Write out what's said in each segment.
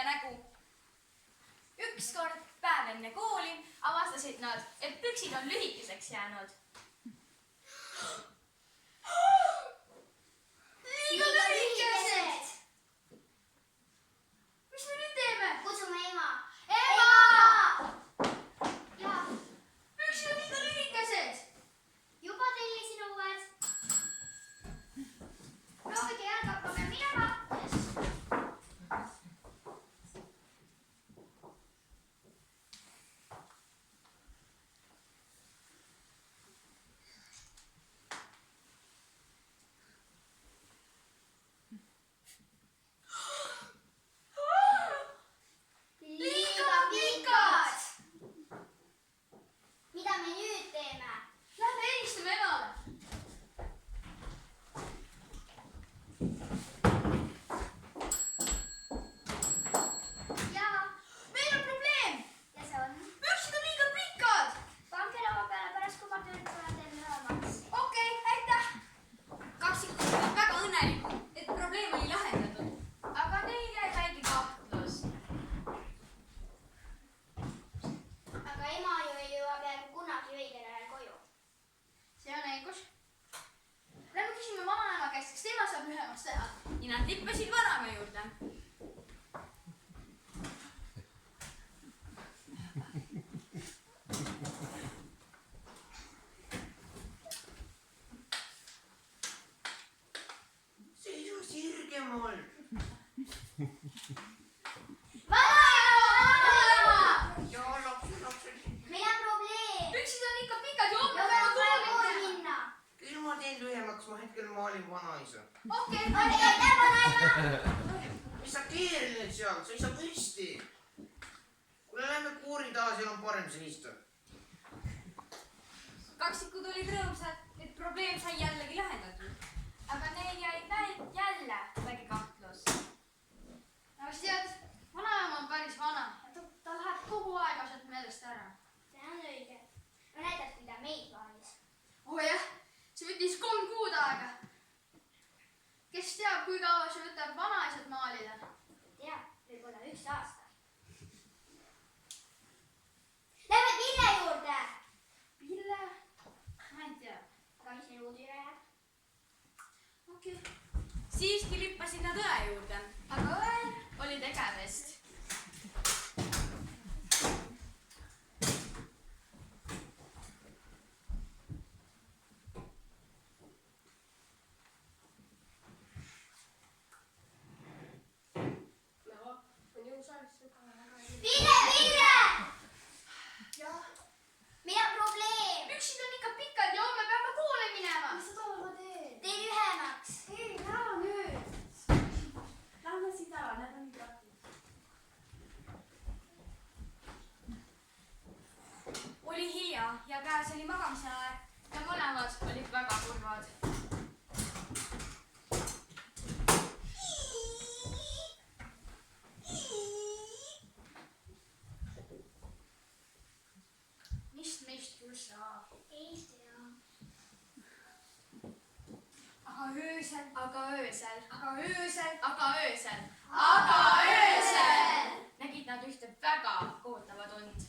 ja nägu. Ükskord päev enne kooli avastasid nad, et püksid on lühikeseks jäänud. Liiga lühikesed! Mis me nüüd teeme? Kutsume ema. Ema! Ja, Püksid on liiga lühikesed! juba tellisin uued. Proovige jalga, hakkame minema. Liiga pikad! Mida me nüüd teeme? Lähme helistame emale. Jaa, Meil on probleem! ja see on? Püksid on liiga pikad! Pange laua peale pärast, kui ma tööd tulen teile lühemaks. Okei, aitäh! Kaksikud olid väga õnnelikud, et probleem oli lahendatud. Aga neil jäi väike kahtlus. Aga ema ju ei jõua peaaegu kunagi õigel ajal koju. See on õigus. Lähme küsime vanaema käest, kas tema saab lühemaks teha. Ja nad lippasid vanaema juurde. Seisu sirgemal. Vanaema! Ja lapsed. Meil on probleem. Püksid on ikka pikad ja homme Ja peame meil on vaja kooli kooli minema. minna. Küll ma teen lühemaks, ma hetkel maalin vanaisa. Okei, Aitäh, vanaema! Mis sa keerled seal? Sa ei saa püsti. Kuule, lähme koori taha, seal on parem siin istuda. Kaksikud olid rõõmsad, et probleem sai jällegi lahendatud. Aga neil jäi jälle väike kahtlus. Aga sa tead, vanaema on päris vana. Ta läheb kogu aeg asjad meelest ära. See on õige. No näidad, kui ta meid maalis. Oh jah, see võttis 3 kuud aega. Kes teab, kui kaua see võtab vanaisad maalida? Tea, võib-olla 1 aasta. Lähme Pille juurde. Pille? Ma ei tea. Aga mis meil uudile jääb? Okei. Siiski lippasid nad õe juurde, aga õel oli tegevest. Pille! Jah, Meil on probleem. püksid on ikka pikad ja homme peame kooli minema. Mis sa tooma teed? Tee lühemaks. Ei, ära nüüd. Lähme siit ära, need on nii praktilised. Oli hilja ja käes oli magamise aeg ja mõlemad olid väga kurvad. Mis meist küll saab? Ei tea. Aga öösel, aga öösel, aga öösel, aga öösel, Aga öösel! nägid nad ühte väga kohutavat und.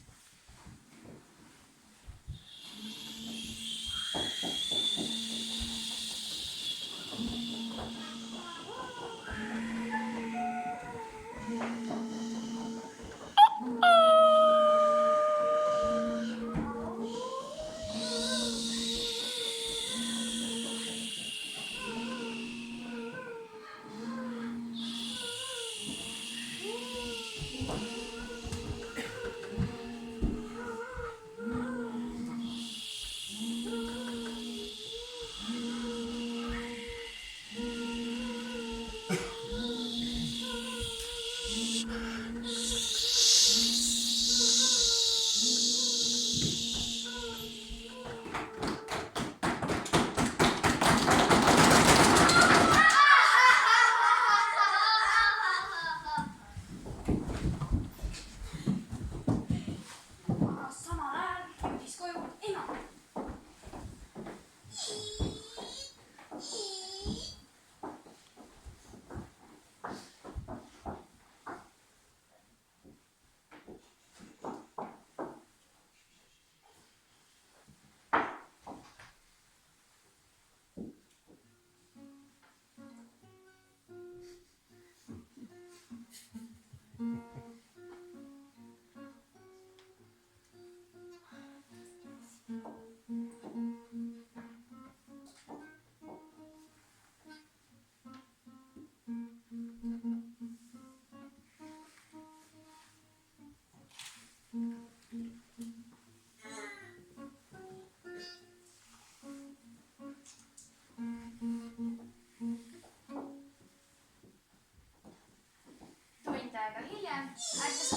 hiljem ärkas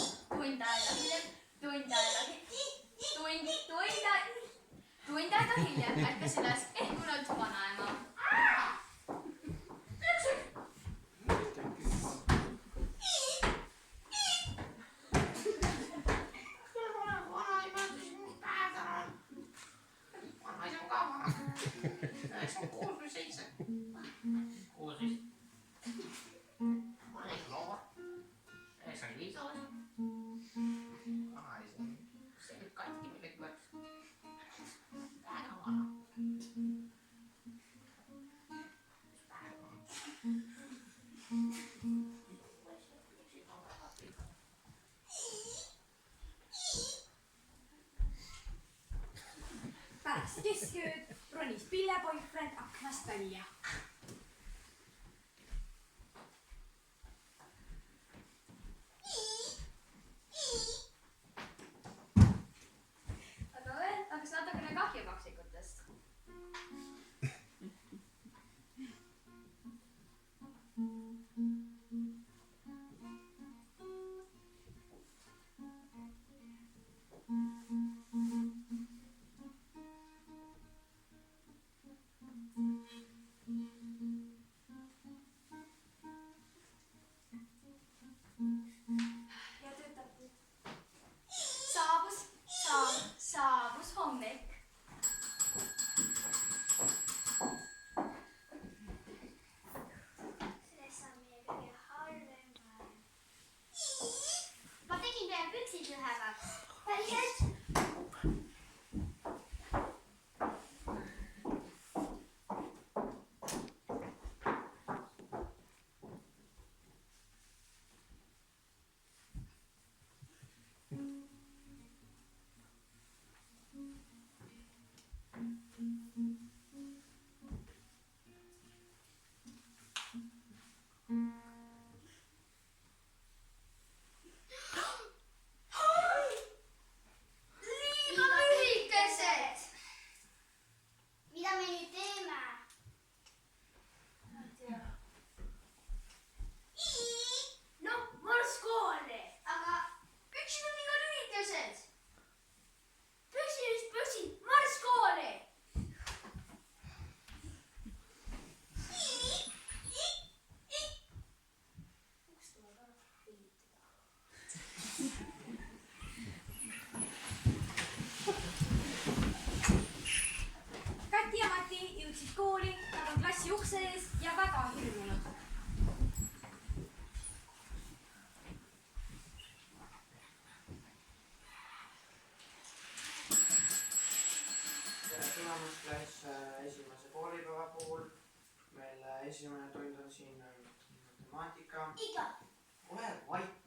tund aega hiljem ärkas üles ehmunud vanaema. Pärast keskööd ronis pilleboyfriend aknast välja. Aga veel hakkas natukene kahju kaksikutest. Ja töötab nüüd. Saabus hommik. Sellest saab meie kõige halvem päev. Ma tegin teie püksid lühemaks. Päriselt? Liiga lühikesed! Mida me nüüd teeme? noh, marss kooli. Aga Püksid on liiga lühikesed. Püksid, marss kooli. Kati ja Mati jõudsid kooli, nad on klassi ukse ees ja väga hirmunud. tere tulemast klass esimese koolipäeva puhul. Meil esimene tund on siin matemaatika. iga. Ole vait.